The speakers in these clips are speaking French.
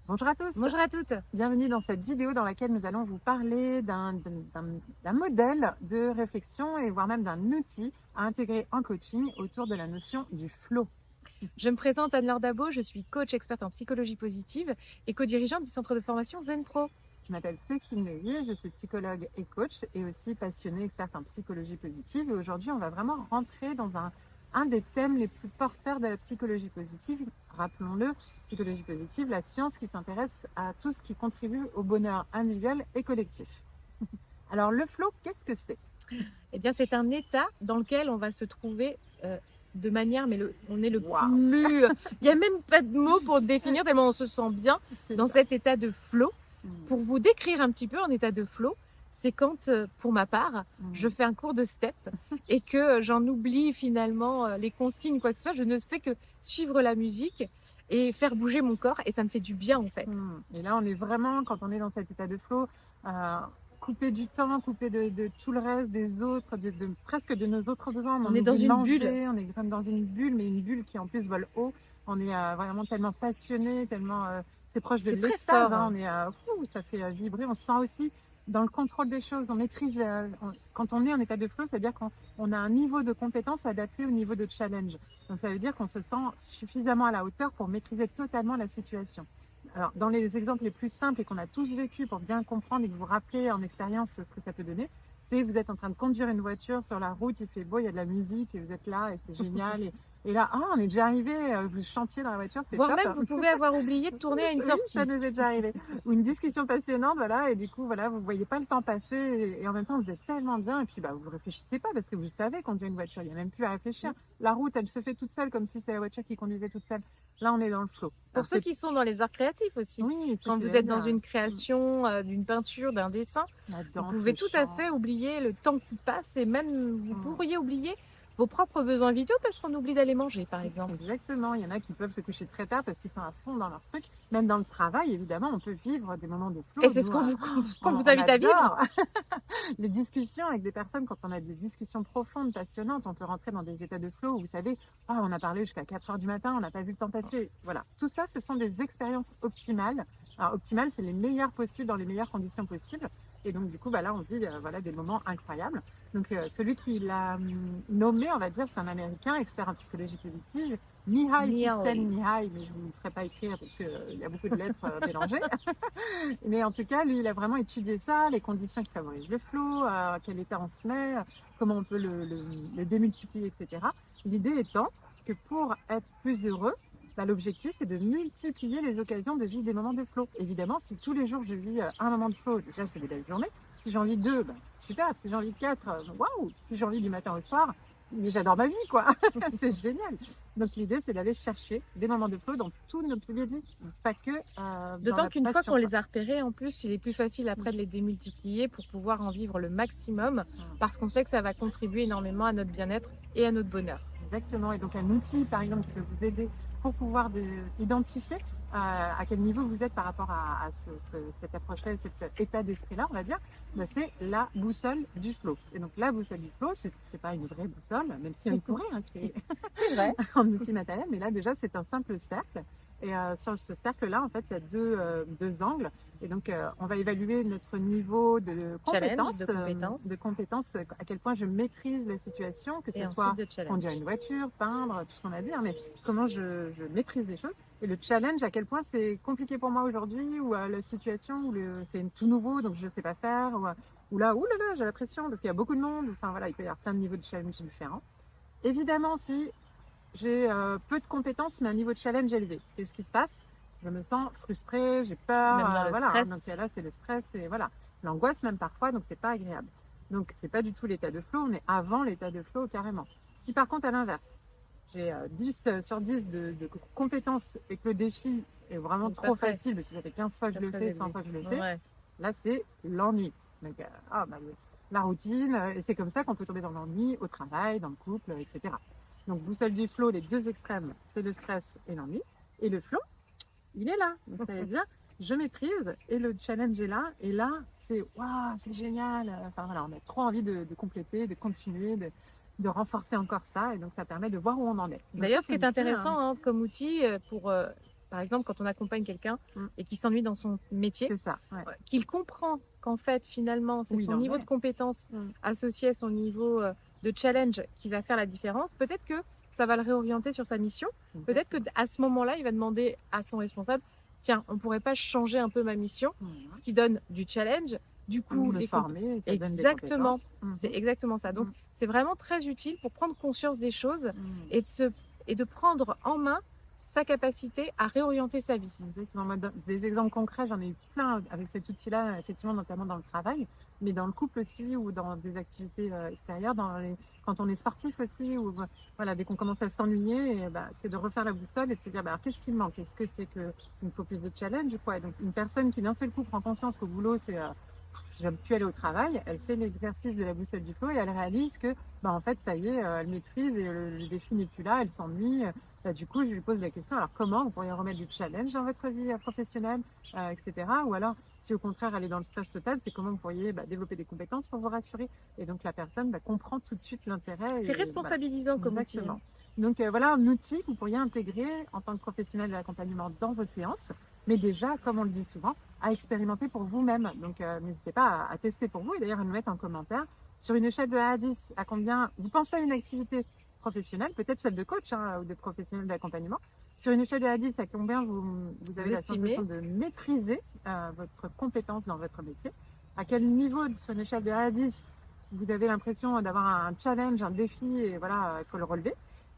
Bonjour à tous, Bonjour à toutes. bienvenue dans cette vidéo dans laquelle nous allons vous parler d'un modèle de réflexion et voire même d'un outil à intégrer en coaching autour de la notion du flow. Je me présente Anne-Laure Dabo, je suis coach experte en psychologie positive et co-dirigeante du centre de formation Zen Pro. Je m'appelle Cécile Neuilly, je suis psychologue et coach et aussi passionnée experte en psychologie positive. Et aujourd'hui, on va vraiment rentrer dans un des thèmes les plus porteurs de la psychologie positive. Rappelons-le, psychologie positive, la science qui s'intéresse à tout ce qui contribue au bonheur individuel et collectif. Alors le flow, qu'est-ce que c'est? Eh bien, c'est un état dans lequel on va se trouver de manière, mais on est le Waouh, plus. Il n'y a même pas de mots pour le définir tellement on se sent bien c'est dans ça. cet état de flow. Mm, Pour vous décrire un petit peu en état de flow, c'est quand, pour ma part, je mm. fais un cours de step et que j'en oublie finalement les consignes, quoi que ce soit. Je ne fais que suivre la musique et faire bouger mon corps et ça me fait du bien en fait. Et là, on est vraiment, quand on est dans cet état de flow, euh, coupé du temps, coupé de tout le reste, des autres, presque de nos autres besoins. On On est dans oublie de une bulle. manger, on est comme dans une bulle, mais une bulle qui en plus vole haut. On est vraiment tellement passionné, tellement c'est proche de C'est très l'extase. fort, Hein, hein. ça fait vibrer. On se sent aussi dans le contrôle des choses. On maîtrise. Quand on est en état de flow, c'est-à-dire qu'on a un niveau de compétence adapté au niveau de challenge. Donc ça veut dire qu'on se sent suffisamment à la hauteur pour maîtriser totalement la situation. Alors, dans les exemples les plus simples et qu'on a tous vécu pour bien comprendre et que vous rappeler en expérience ce que ça peut donner, c'est vous êtes en train de conduire une voiture sur la route, il fait beau, il y a de la musique et vous êtes là et c'est génial. Et là, ah, on est déjà arrivé, vous chantiez dans la voiture, c'était Voire top. même, vous pouvez avoir oublié de tourner à une Oui, ça sortie. nous est déjà arrivé. Ou une discussion passionnante, voilà, et du coup, voilà, vous voyez pas le temps passer et en même temps, vous êtes tellement bien et puis, bah, vous réfléchissez pas parce que vous savez conduire une voiture, il y a même plus à réfléchir. La route, elle se fait toute seule comme si c'est la voiture qui conduisait toute seule. Là, on est dans le flow. Pour Alors, ceux qui sont dans les arts créatifs aussi. oui, c'est ce Quand que vous j'allais êtes dans dire. une création, d'une peinture, d'un dessin, La vous danse, pouvez le tout à chant. fait oublier le temps qui passe et même vous Mm. pourriez oublier vos propres besoins vitaux parce qu'on oublie d'aller manger, par exemple. Exactement, il y en a qui peuvent se coucher très tard parce qu'ils sont à fond dans leur truc. Même dans le travail, évidemment, on peut vivre des moments de Et flow. c'est Nous, ce qu'on vous on invite à vivre. adore les discussions avec des personnes. Quand on a des discussions profondes, passionnantes, on peut rentrer dans des états de flow où vous savez, ah, on a parlé jusqu'à 4 heures du matin, on n'a pas vu le temps passer. Voilà, tout ça, ce sont des expériences optimales. Alors, optimales, c'est les meilleures possibles dans les meilleures conditions possibles. Et donc, du coup, bah, là, on vit voilà, des moments incroyables. Donc, celui qui l'a nommé, on va dire, c'est un Américain, expert en psychologie positive, Mihai Miaoi. Csikszentmihalyi, mais je ne vous ferai pas écrire parce qu'il y a beaucoup de lettres mélangées. Mais en tout cas, lui, il a vraiment étudié ça, les conditions qui favorisent le flow, à quel état on se met, comment on peut le démultiplier, etc. L'idée étant que pour être plus heureux, bah, l'objectif, c'est de multiplier les occasions de vivre des moments de flow. Évidemment, si tous les jours je vis un moment de flow, déjà, c'est des belles journées. Si j'en vis deux, bah, super. Si j'en vis quatre, waouh. Si j'en vis du matin au soir, mais j'adore ma vie, quoi. C'est génial. Donc l'idée, c'est d'aller chercher des moments de flow dans tous nos piliers de vie, pas que dans D'autant la qu'une fois passion, qu'on quoi. les a repérés, en plus, il est plus facile après de les démultiplier pour pouvoir en vivre le maximum parce qu'on sait que ça va contribuer énormément à notre bien-être et à notre bonheur. Exactement. Et donc un outil, par exemple, qui peut vous aider pour pouvoir identifier à quel niveau vous êtes par rapport à cette approche-là, cet état d'esprit-là, on va dire, bah, c'est la boussole du flow. Et donc la boussole du flow, c'est pas une vraie boussole, même si on pourrait hein, créer C'est vrai. en outil matériel, mais là déjà c'est un simple cercle. Et sur ce cercle-là, en fait, il y a deux angles. Et donc, on va évaluer notre niveau Challenge, de compétences de compétences, à quel point je maîtrise la situation, que et ce soit ensuite de challenge. conduire une voiture, peindre, tout ce qu'on a dit, hein, mais comment je maîtrise les choses. Et le challenge, à quel point c'est compliqué pour moi aujourd'hui, ou la situation où c'est tout nouveau, donc je ne sais pas faire, ou là, oulala, j'ai la pression, parce qu'il y a beaucoup de monde. Enfin voilà, il peut y avoir plein de niveaux de challenge différents. Évidemment, si j'ai peu de compétences, mais un niveau de challenge élevé. Qu'est-ce qui se passe? Je me sens frustrée, j'ai peur, Même dans le voilà. Hein, stress. donc là, c'est le stress et voilà. L'angoisse même parfois, donc c'est pas agréable. Donc c'est pas du tout l'état de flow, on est avant l'état de flow carrément. Si par contre, à l'inverse, j'ai 10 sur 10 de compétences et que le défi est vraiment Donc trop parfait. facile, parce que ça fait 15 fois que Très, je le très fais, 100 élevé. fois que je le fais, Ouais. là c'est l'ennui. Donc, la routine, et c'est comme ça qu'on peut tomber dans l'ennui au travail, dans le couple, etc. Donc, boussole du flow, les deux extrêmes, c'est le stress et l'ennui. Et le flow, il est là. Donc, ça veut dire, je maîtrise et le challenge est là. Et là, c'est waouh, c'est génial. Enfin, voilà, on a trop envie de compléter, de continuer, de renforcer encore ça. Et donc, ça permet de voir où on en est. Donc, ça, D'ailleurs, ce c'est qui est l'outil. Hein. intéressant hein, comme outil pour par exemple, quand on accompagne quelqu'un Mmh. et qui s'ennuie dans son métier, C'est ça, ouais. qu'il comprend qu'en fait, finalement, c'est Où il son en niveau de est. compétence Mmh. associé à son niveau de challenge qui va faire la différence. Peut-être que ça va le réorienter sur sa mission. Peut-être que Exactement. à ce moment-là, il va demander à son responsable, tiens, on pourrait pas changer un peu ma mission, Voilà. ce qui donne du challenge. Du Ou coup, me former, ça donne des exactement, compétences. c'est exactement ça. Donc, Mmh. c'est vraiment très utile pour prendre conscience des choses Mmh. et de prendre en main sa capacité à réorienter sa vie. Exactement. Moi, des exemples concrets, j'en ai eu plein avec cet outil-là, effectivement, notamment dans le travail, mais dans le couple aussi ou dans des activités extérieures, quand on est sportif aussi, ou voilà, dès qu'on commence à s'ennuyer, et, bah, c'est de refaire la boussole et de se dire, bah, alors, qu'est-ce qui me manque? Est-ce que c'est qu'il me faut plus de challenge ou quoi? Et donc, une personne qui d'un seul coup prend conscience qu'au boulot, j'aime plus aller au travail, elle fait l'exercice de la boussole du flow et elle réalise que, bah, en fait, ça y est, elle maîtrise et le défi n'est plus là, elle s'ennuie. Bah, du coup, je lui pose la question, alors comment vous pourriez remettre du challenge dans votre vie professionnelle, etc. Ou alors, si au contraire elle est dans le stress total, c'est comment vous pourriez développer des compétences pour vous rassurer. Et donc la personne comprend tout de suite l'intérêt. C'est Et voilà, responsabilisant comme outil, hein. exactement. Donc voilà un outil que vous pourriez intégrer en tant que professionnel de l'accompagnement dans vos séances, mais déjà, comme on le dit souvent, à expérimenter pour vous-même. Donc n'hésitez pas à tester pour vous et d'ailleurs à nous mettre en commentaire sur une échelle de 1 à 10 à combien vous pensez à une activité professionnelle, peut-être celle de coach ou de professionnel d'accompagnement. Sur une échelle de 1 à 10, à combien vous avez la Estimez. sensation de maîtriser votre compétence dans votre métier? À quel niveau, sur une échelle de 1 à 10, vous avez l'impression d'avoir un challenge, un défi, et voilà, il faut le relever.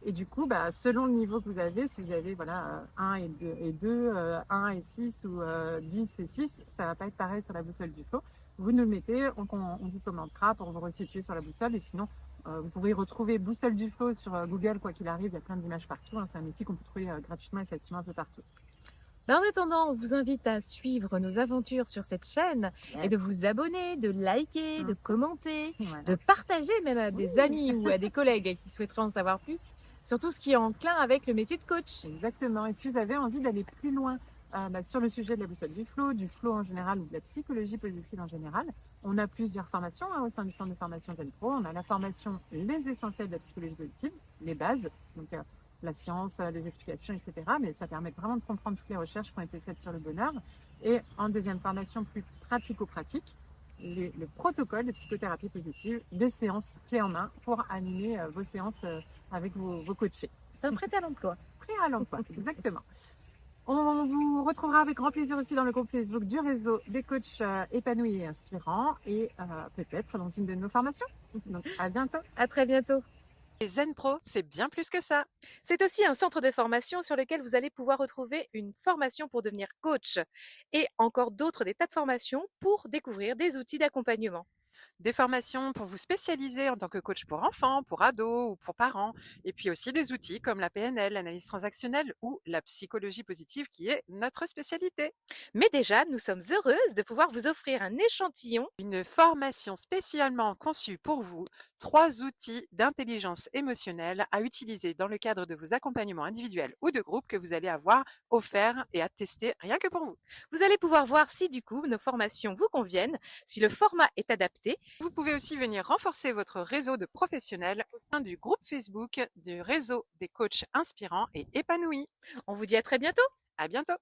Et du coup, selon le niveau que vous avez, si vous avez voilà, 1 et 2, 1 et 6 ou 10 et 6, ça va pas être pareil sur la boussole du flow. Vous nous le mettez, on vous commentera pour vous resituer sur la boussole. Et sinon, vous pourrez retrouver Boussole du Flow sur Google, quoi qu'il arrive, il y a plein d'images partout. Hein. C'est un outil qu'on peut trouver gratuitement et facilement un peu partout. En attendant, on vous invite à suivre nos aventures sur cette chaîne et Yes. de vous abonner, de liker, de Mhm. commenter, Voilà. de partager même à Oui, des amis ou à des collègues qui souhaiteraient en savoir plus sur tout ce qui est enclin avec le métier de coach. exactement. Et si vous avez envie d'aller plus loin sur le sujet de la boussole du flow en général ou de la psychologie positive en général, on a plusieurs formations au sein du centre de formation Gen Pro. On a la formation Les essentiels de la psychologie positive, les bases, donc la science, les explications, etc. Mais ça permet vraiment de comprendre toutes les recherches qui ont été faites sur le bonheur. Et en deuxième formation plus pratico-pratique, le protocole de psychothérapie positive, des séances clés en main pour animer vos séances avec vos coachés. C'est un prêt à l'emploi. Prêt à l'emploi, exactement. On vous retrouvera avec grand plaisir aussi dans le groupe Facebook du réseau des coachs épanouis et inspirants et peut-être dans une de nos formations. Donc à bientôt. À très bientôt. Et Zen Pro, c'est bien plus que ça. C'est aussi un centre de formation sur lequel vous allez pouvoir retrouver une formation pour devenir coach et encore d'autres des tas de formations pour découvrir des outils d'accompagnement. Des formations pour vous spécialiser en tant que coach pour enfants, pour ados ou pour parents. Et puis aussi des outils comme la PNL, l'analyse transactionnelle ou la psychologie positive qui est notre spécialité. Mais déjà, nous sommes heureuses de pouvoir vous offrir un échantillon. Une formation spécialement conçue pour vous, 3 outils d'intelligence émotionnelle à utiliser dans le cadre de vos accompagnements individuels ou de groupe que vous allez avoir offerts et à tester rien que pour vous. Vous allez pouvoir voir si du coup nos formations vous conviennent, si le format est adapté. Vous pouvez aussi venir renforcer votre réseau de professionnels au sein du groupe Facebook du réseau des coachs inspirants et épanouis. On vous dit à très bientôt. À bientôt!